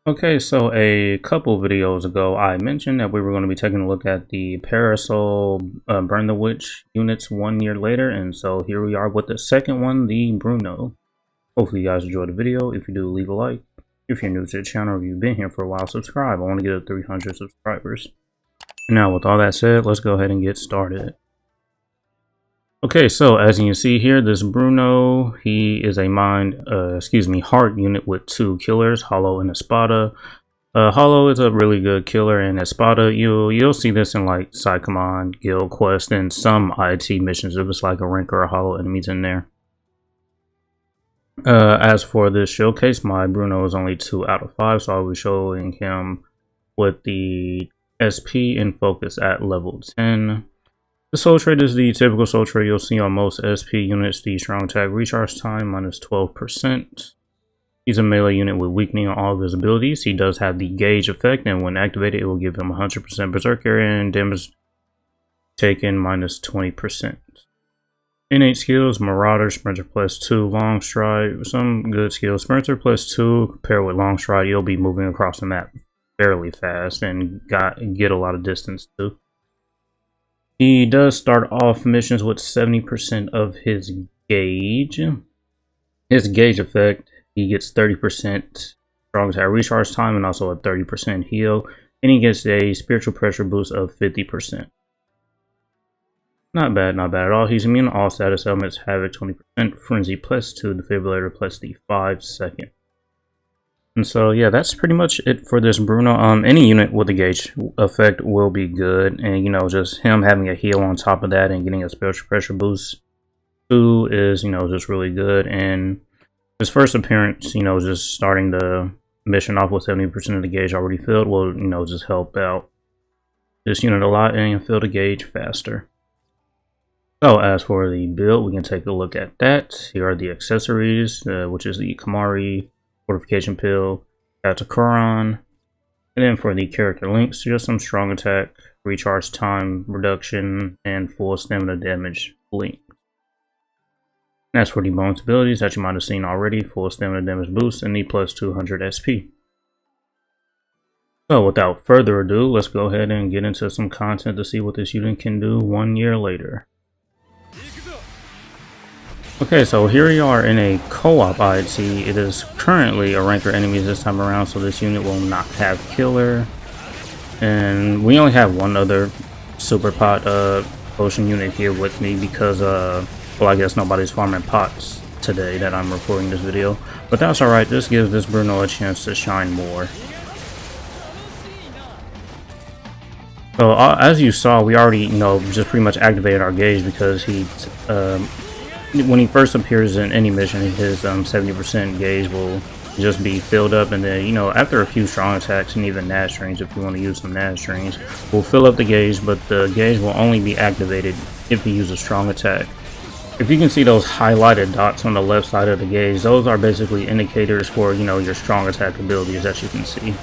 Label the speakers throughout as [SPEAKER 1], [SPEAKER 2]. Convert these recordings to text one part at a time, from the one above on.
[SPEAKER 1] Okay, so a couple videos ago, I mentioned that we were going to be taking a look at the Parasol Burn the Witch units 1 year later, and so here we are with the second one, the Bruno. Hopefully you guys enjoyed the video. If you do, leave a like. If you're new to the channel or you've been here for a while, subscribe. I want to get to 300 subscribers. Now, with all that said, let's go ahead and get started. Okay, so as you can see here, this Bruno, he is a heart unit with 2 killers, Hollow and Espada. Hollow is a really good killer, and Espada, you'll see this in like side command, guild quest, and some IT missions if it's like a rank or a Hollow enemies in there. As for this showcase, my Bruno is only 2 out of 5, so I'll be showing him with the SP and focus at level 10. The soul trait is the typical soul trait you'll see on most SP units. The strong attack recharge time minus 12%. He's a melee unit with weakening on all of his abilities. He does have the gauge effect, and when activated, it will give him 100% berserker and damage taken minus 20%. Innate skills: Marauder, Sprinter plus 2, Long Stride. Some good skills. Sprinter plus 2 paired with Long Stride, you'll be moving across the map fairly fast and get a lot of distance too. He does start off missions with 70% of his gauge. His gauge effect, he gets 30% strong attack recharge time and also a 30% heal. And he gets a spiritual pressure boost of 50%. Not bad at all. He's immune to all status elements, Havoc 20%, Frenzy plus 2, Defibrillator plus the 5 second. And so yeah, that's pretty much it for this Bruno. Any unit with a gauge effect will be good, and just him having a heal on top of that and getting a spiritual pressure boost too is just really good. And his first appearance, just starting the mission off with 70% of the gauge already filled will just help out this unit a lot and fill the gauge faster. So as for the build, we can take a look at that. Here are the accessories, which is the Kamari Fortification Pill, Katakuran, and then for the character links, just some strong attack, recharge time reduction, and full stamina damage link. And as for the bonus abilities that you might have seen already, full stamina damage boost and the plus 200 SP. So without further ado, let's go ahead and get into some content to see what this unit can do 1 year later. Okay, so here we are in a co-op IT. It is currently a ranker enemies this time around, so this unit will not have killer. And we only have one other super pot potion unit here with me because well, I guess nobody's farming pots today that I'm recording this video. But that's alright, this gives this Bruno a chance to shine more. So as you saw, we already just pretty much activated our gauge because he when he first appears in any mission, his 70% gauge will just be filled up, and then after a few strong attacks and even Nat strings, if you want to use some Nat strings, will fill up the gauge, but the gauge will only be activated if you use a strong attack. If you can see those highlighted dots on the left side of the gauge, those are basically indicators for your strong attack abilities that you can see.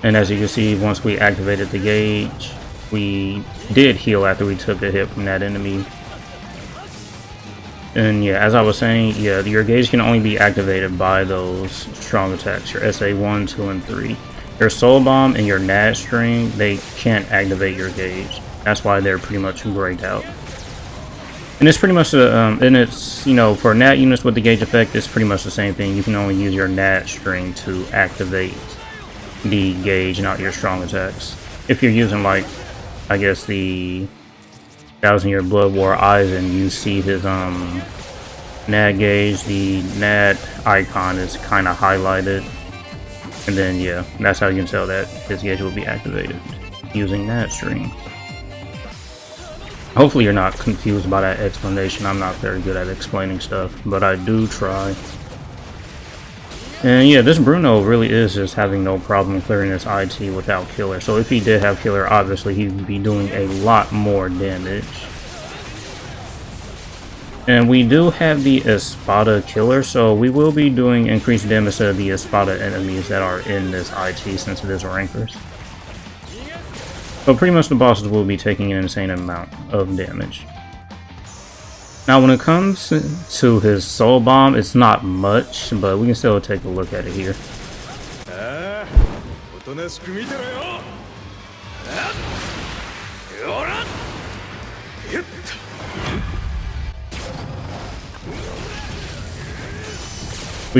[SPEAKER 1] And as you can see, once we activated the gauge, we did heal after we took a hit from that enemy. And yeah, as I was saying, yeah, your gauge can only be activated by those strong attacks, your SA 1, 2, and 3. Your Soul Bomb and your Nat String, they can't activate your gauge. That's why they're pretty much grayed out. And it's pretty much, and it's, for Nat units with the gauge effect, it's pretty much the same thing. You can only use your Nat String to activate the gauge, not your strong attacks. If you're using, like, I guess the 1000-Year Blood War Eisen, you see his Nat gauge, the Nat icon is kind of highlighted, and then yeah, that's how you can tell that his gauge will be activated using Nat string. Hopefully you're not confused by that explanation. I'm not very good at explaining stuff, but I do try. And yeah, this Bruno really is just having no problem clearing this IT without killer. So if he did have killer, obviously he'd be doing a lot more damage. And we do have the Espada killer, so we will be doing increased damage to the Espada enemies that are in this IT since it is rankers. So pretty much the bosses will be taking an insane amount of damage. Now when it comes to his soul bomb, it's not much, but we can still take a look at it here. We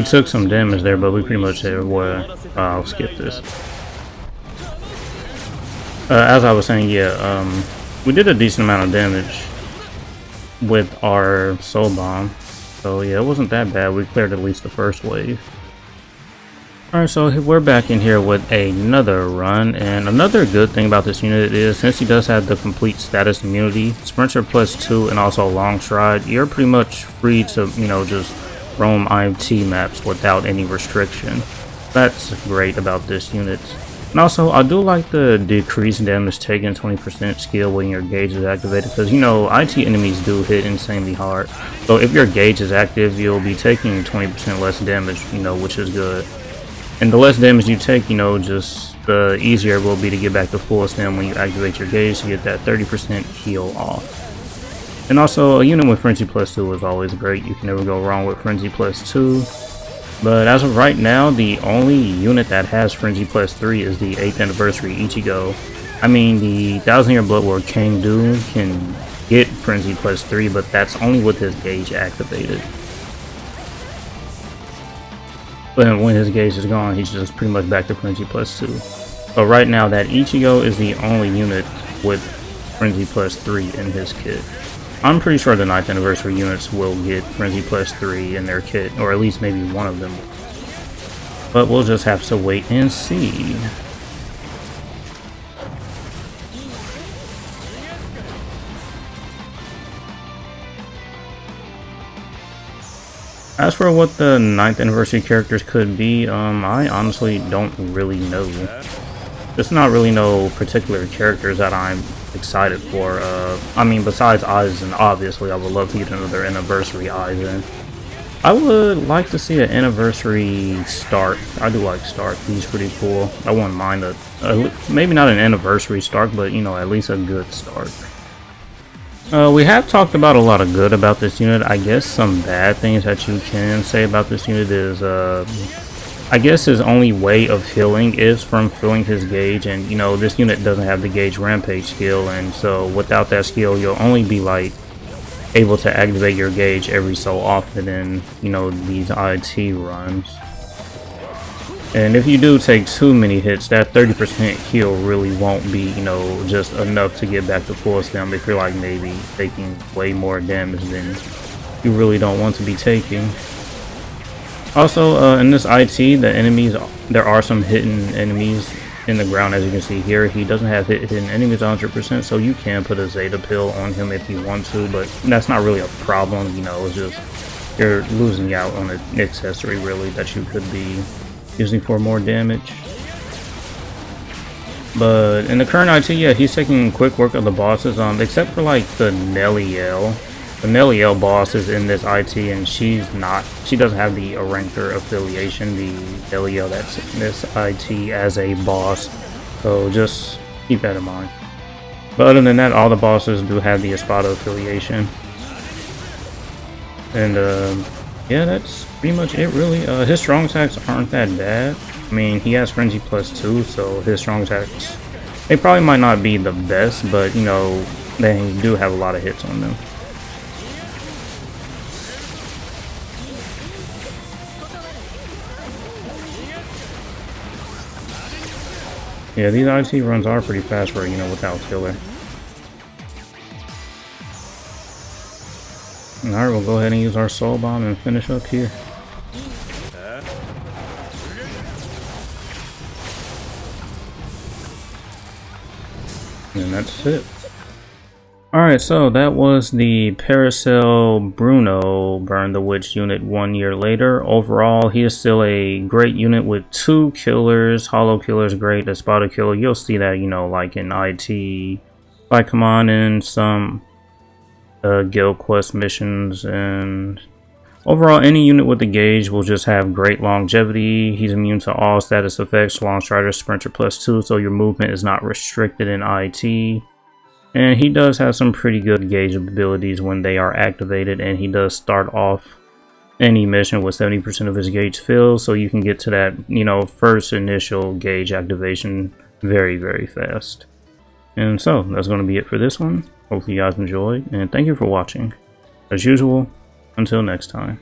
[SPEAKER 1] took some damage there, but we pretty much did what. I'll skip this. As I was saying, yeah, we did a decent amount of damage with our soul bomb. So yeah, it wasn't that bad. We cleared at least the first wave. Alright, so we're back in here with another run, and another good thing about this unit is, since he does have the complete status immunity, Sprinter +2 and also Long Stride, you're pretty much free to, you know, just roam IMT maps without any restriction. That's great about this unit. And also, I do like the decreased damage taken 20% skill when your gauge is activated, because, you know, IT enemies do hit insanely hard. So if your gauge is active, you'll be taking 20% less damage, you know, which is good. And the less damage you take, you know, just the easier it will be to get back to full stem when you activate your gauge to get that 30% heal off. And also, a unit with Frenzy +2 is always great. You can never go wrong with Frenzy +2. But as of right now, the only unit that has Frenzy +3 is the 8th anniversary Ichigo. I mean, the 1000-year Blood War Kangdu can get Frenzy +3, but that's only with his gauge activated. But when his gauge is gone, he's just pretty much back to Frenzy +2. But right now, that Ichigo is the only unit with Frenzy +3 in his kit. I'm pretty sure the 9th anniversary units will get Frenzy +3 in their kit, or at least maybe one of them. But we'll just have to wait and see. As for what the 9th anniversary characters could be, I honestly don't really know. There's not really no particular characters that I'm excited for. I mean, besides Aizen, obviously, I would love to get another anniversary Aizen. I would like to see an anniversary Stark. I do like Stark. He's pretty cool. I wouldn't mind maybe not an anniversary Stark, but, you know, at least a good Stark. We have talked about a lot of good about this unit. I guess some bad things that you can say about this unit is, I guess his only way of healing is from filling his gauge, and, you know, this unit doesn't have the gauge rampage skill, and so without that skill, you'll only be, like, able to activate your gauge every so often in, you know, these IT runs. And if you do take too many hits, that 30% heal really won't be, you know, just enough to get back to full stem if you're like maybe taking way more damage than you really don't want to be taking. Also, in this IT, the enemies, there are some hidden enemies in the ground, as you can see here. He doesn't have hidden enemies 100%, so you can put a Zeta pill on him if you want to, but that's not really a problem, you know, it's just you're losing out on an accessory really that you could be using for more damage. But in the current IT, yeah, he's taking quick work of the bosses, except for like the Neliel. The Neliel boss is in this IT, and she doesn't have the Aranctor affiliation, the Neliel that's in this IT as a boss, so just keep that in mind. But other than that, all the bosses do have the Espada affiliation. And yeah, that's pretty much it really. His strong attacks aren't that bad. I mean, he has Frenzy +2, so his strong attacks, they probably might not be the best, but, you know, they do have a lot of hits on them. Yeah, these IT runs are pretty fast for, you know, without filler. Alright, we'll go ahead and use our soul bomb and finish up here. And that's it. Alright, so that was the Parasol Bruno Burn the Witch unit 1 year later. Overall, he is still a great unit with 2 killers. Hollow killer's great, Espada killer. You'll see that, you know, like in IT, like come on in some guild quest missions, and overall any unit with the gauge will just have great longevity. He's immune to all status effects, Long Strider, Sprinter +2, so your movement is not restricted in IT. And he does have some pretty good gauge abilities when they are activated, and he does start off any mission with 70% of his gauge filled, so you can get to that, you know, first initial gauge activation very, very fast. And so that's going to be it for this one. Hopefully you guys enjoyed, and thank you for watching. As usual, until next time.